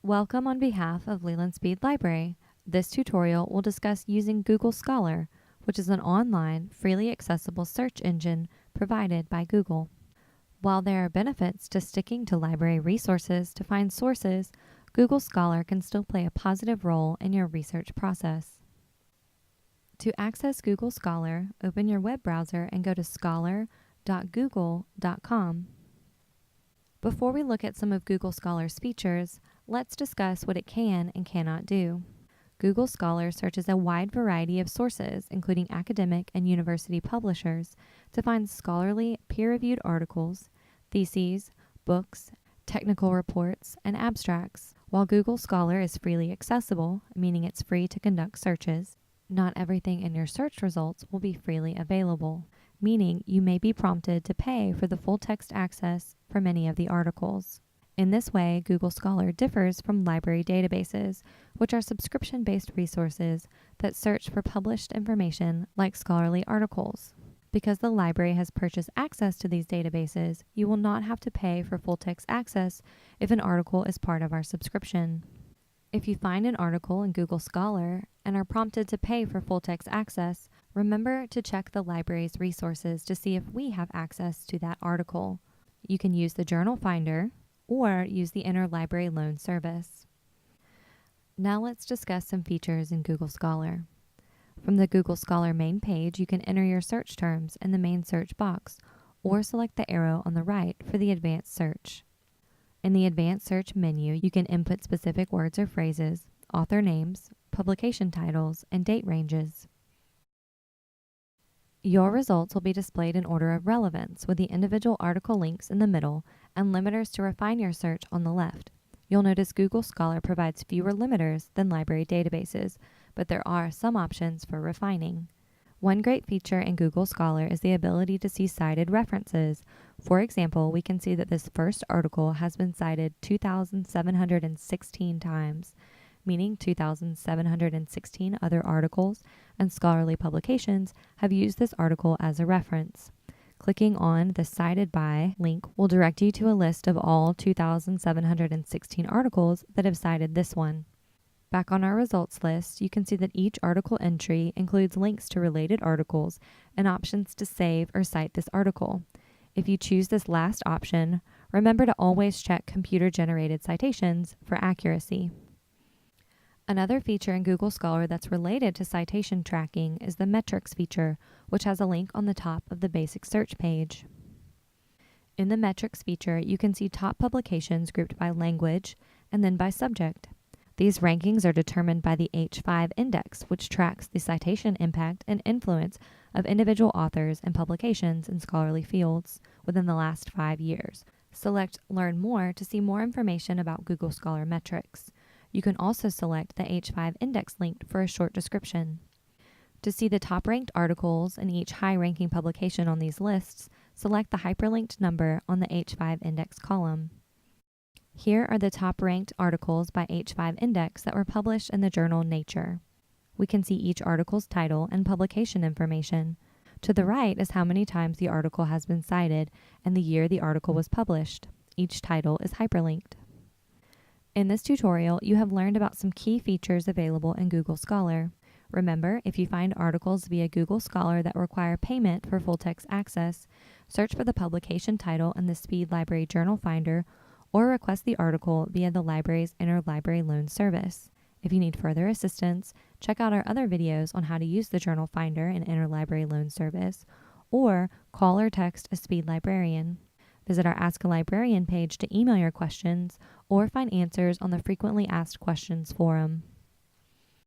Welcome on behalf of Leland Speed Library. This tutorial will discuss using Google Scholar, which is an online, freely accessible search engine provided by Google. While there are benefits to sticking to library resources to find sources, Google Scholar can still play a positive role in your research process. To access Google Scholar, open your web browser and go to scholar.google.com. Before we look at some of Google Scholar's features, let's discuss what it can and cannot do. Google Scholar searches a wide variety of sources, including academic and university publishers, to find scholarly, peer-reviewed articles, theses, books, technical reports, and abstracts. While Google Scholar is freely accessible, meaning it's free to conduct searches, not everything in your search results will be freely available, meaning you may be prompted to pay for the full text access for many of the articles. In this way, Google Scholar differs from library databases, which are subscription-based resources that search for published information like scholarly articles. Because the library has purchased access to these databases, you will not have to pay for full text access if an article is part of our subscription. If you find an article in Google Scholar and are prompted to pay for full text access, remember to check the library's resources to see if we have access to that article. You can use the Journal Finder or use the Interlibrary Loan Service. Now let's discuss some features in Google Scholar. From the Google Scholar main page, you can enter your search terms in the main search box or select the arrow on the right for the advanced search. In the advanced search menu, you can input specific words or phrases, author names, publication titles, and date ranges. Your results will be displayed in order of relevance with the individual article links in the middle and limiters to refine your search on the left. You'll notice Google Scholar provides fewer limiters than library databases, but there are some options for refining. One great feature in Google Scholar is the ability to see cited references. For example, we can see that this first article has been cited 2,716 times, meaning 2,716 other articles and scholarly publications have used this article as a reference. Clicking on the Cited By link will direct you to a list of all 2,716 articles that have cited this one. Back on our results list, you can see that each article entry includes links to related articles and options to save or cite this article. If you choose this last option, remember to always check computer-generated citations for accuracy. Another feature in Google Scholar that's related to citation tracking is the metrics feature, which has a link on the top of the basic search page. In the metrics feature, you can see top publications grouped by language and then by subject. These rankings are determined by the H5 index, which tracks the citation impact and influence of individual authors and publications in scholarly fields within the last 5 years. Select Learn More to see more information about Google Scholar metrics. You can also select the H5 index link for a short description. To see the top-ranked articles in each high-ranking publication on these lists, select the hyperlinked number on the H5 index column. Here are the top-ranked articles by H5 index that were published in the journal Nature. We can see each article's title and publication information. To the right is how many times the article has been cited and the year the article was published. Each title is hyperlinked. In this tutorial, you have learned about some key features available in Google Scholar. Remember, if you find articles via Google Scholar that require payment for full text access, search for the publication title in the Speed Library Journal Finder or request the article via the library's Interlibrary Loan Service. If you need further assistance, check out our other videos on how to use the Journal Finder and Interlibrary Loan Service, or call or text a Speed Librarian. Visit our Ask a Librarian page to email your questions or find answers on the Frequently Asked Questions forum.